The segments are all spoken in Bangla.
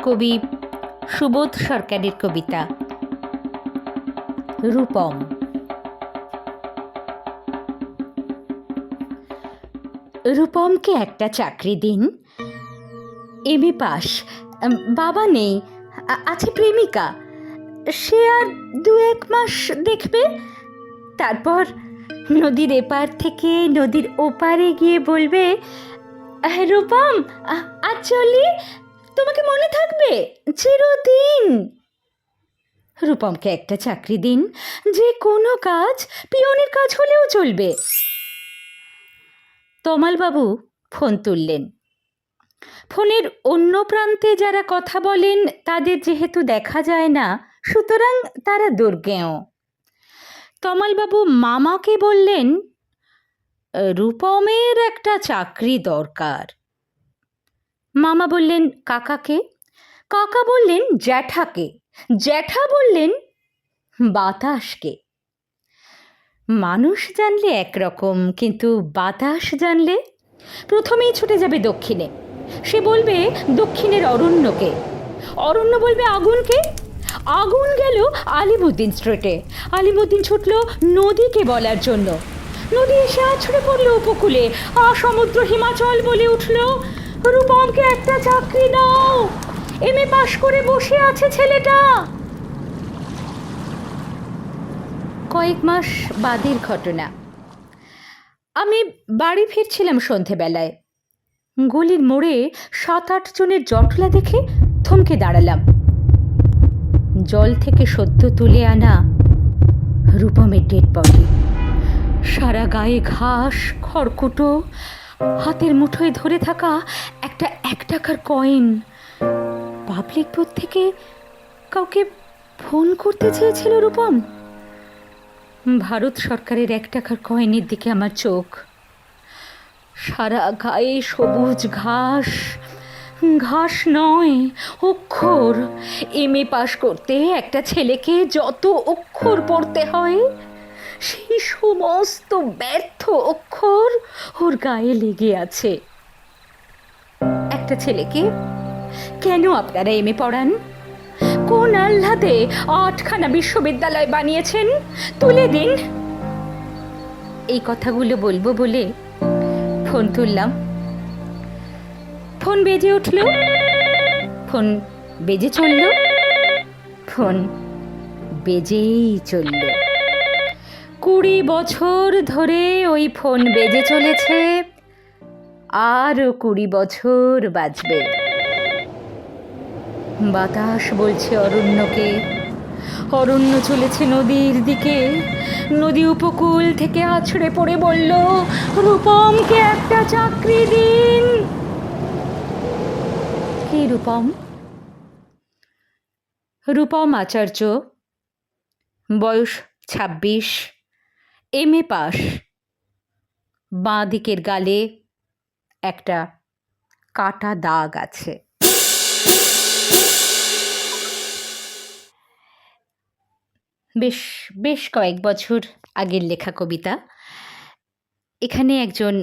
কবি সুবোধ সরকারের কবিতা রূপম। রূপমকে একটা চাকরি দিন, এমএ পাস, বাবা নেই, আছে প্রেমিকা, সে আর 2-1 মাস দেখবে, তারপর নদীর এপার থেকে নদীর ওপারে গিয়ে বলবে, রূপম আজ চলি, তোমাকে মনে থাকবে চিরদিন। রূপমকে একটা চাকরি দিন, যে কোনো কাজ, পিয়নের কাজ হলেও চলবে। তমালবাবু ফোন তুললেন। ফোনের অন্য প্রান্তে যারা কথা বলেন তাদের যেহেতু দেখা যায় না, সুতরাং তারা দুর্জ্ঞেয়। তমালবাবু মামাকে বললেন, রূপমের একটা চাকরি দরকার। মামা বললেন কাকাকে, কাকা বললেন জ্যাঠাকে, জ্যাঠা বললেন বাতাসকে। মানুষ জানলে একরকম, কিন্তু বাতাস জানলে প্রথমেই ছুটে যাবে দক্ষিণে। সে বলবে দক্ষিণের অরণ্যকে, অরণ্য বলবে আগুনকে, আগুন গেল আলিমুদ্দিন স্ট্রিটে, আলিমুদ্দিন ছুটল নদীকে বলার জন্য, নদী এসে আছড়ে পড়ল উপকূলে, সমুদ্র হিমাচল বলে উঠল, রূপমকে একটা চাকরি দাও, এমএ পাশ করে বসে আছে ছেলেটা। কয়েক মাস বাদের ঘটনা। আমি বাড়ি ফিরছিলাম সন্ধেবেলায়। গলির মোড়ে 7-8 জনের জটলা দেখে থমকে দাঁড়ালাম। জল থেকে সদ্য তুলে আনা রূপমের ডেড বডি, সারা গায়ে ঘাস, খড়কুটো, হাতের মুঠোয় ধরে থাকা একটা 1 টাকার কয়েন। পাবলিক বোর্ড থেকে কাউকে ফোন করতে চেয়েছিল রূপম। ভারত সরকারের 1 টাকার কয়েনের দিকে আমার চোখ। সারা গায়ে সবুজ ঘাস, ঘাস নয় অক্ষর। এমএ পাশ করতে একটা ছেলেকে যত অক্ষর পড়তে হয়, সেই সমস্ত ব্যর্থ অক্ষর ওর গায়ে লেগে আছে। একটা ছেলেকে কেন আপনারা এমএ পড়ান? কোন আহ্লাদে 8খানা বিশ্ববিদ্যালয় বানিয়েছেন, তুলে দিন। এই কথাগুলো বলবো বলে ফোন তুললাম। ফোন বেজে উঠল, ফোন বেজে চলল, ফোন বেজেই চলল। 20 বছর ধরে ওই ফোন বেজে চলেছে, আরও 20 বছর বাজবে। বাতাস বলছে অরণ্যকে, অরণ্য চলেছে নদীর দিকে, নদী উপকূল থেকে আছড়ে পড়ে বলল, রূপমকে একটা চাকরি দিন। কে রূপম? রূপম আচার্য, বয়স 26, এমএ পাস, বাঁ দিকের গালে একটা কাটা দাগ আছে। বেশ কয়েক বছর আগের লেখা কবিতা। এখানে একজন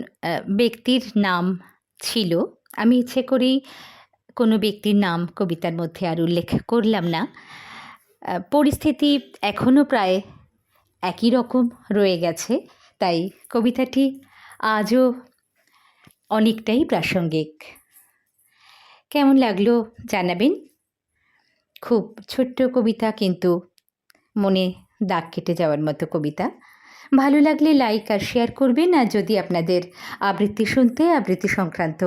ব্যক্তির নাম ছিল। আমি ইচ্ছে করেই কোনো ব্যক্তির নাম কবিতার মধ্যে আর উল্লেখ করলাম না। পরিস্থিতি এখনও প্রায় একই রকম রয়ে গেছে, তাই কবিতাটি আজও অনেকটাই প্রাসঙ্গিক। কেমন লাগলো জানাবেন। খুব ছোট্ট কবিতা, কিন্তু মনে দাগ কেটে যাওয়ার মতো কবিতা। ভালো লাগলে লাইক আর শেয়ার করবেন। আর যদি আপনাদের আবৃত্তি শুনতে, আবৃত্তি সংক্রান্ত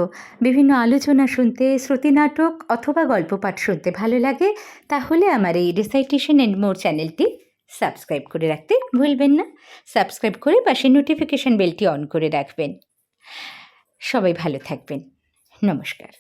বিভিন্ন আলোচনা শুনতে, শ্রুতি নাটক অথবা গল্প পাঠ শুনতে ভালো লাগে, তাহলে আমার এই রিসাইটেশন অ্যান্ড মোর চ্যানেলটি সাবস্ক্রাইব করে রাখতে ভুলবেন না। সাবস্ক্রাইব করে পাশে নোটিফিকেশন বেলটি অন করে রাখবেন। সবাই ভালো থাকবেন। নমস্কার।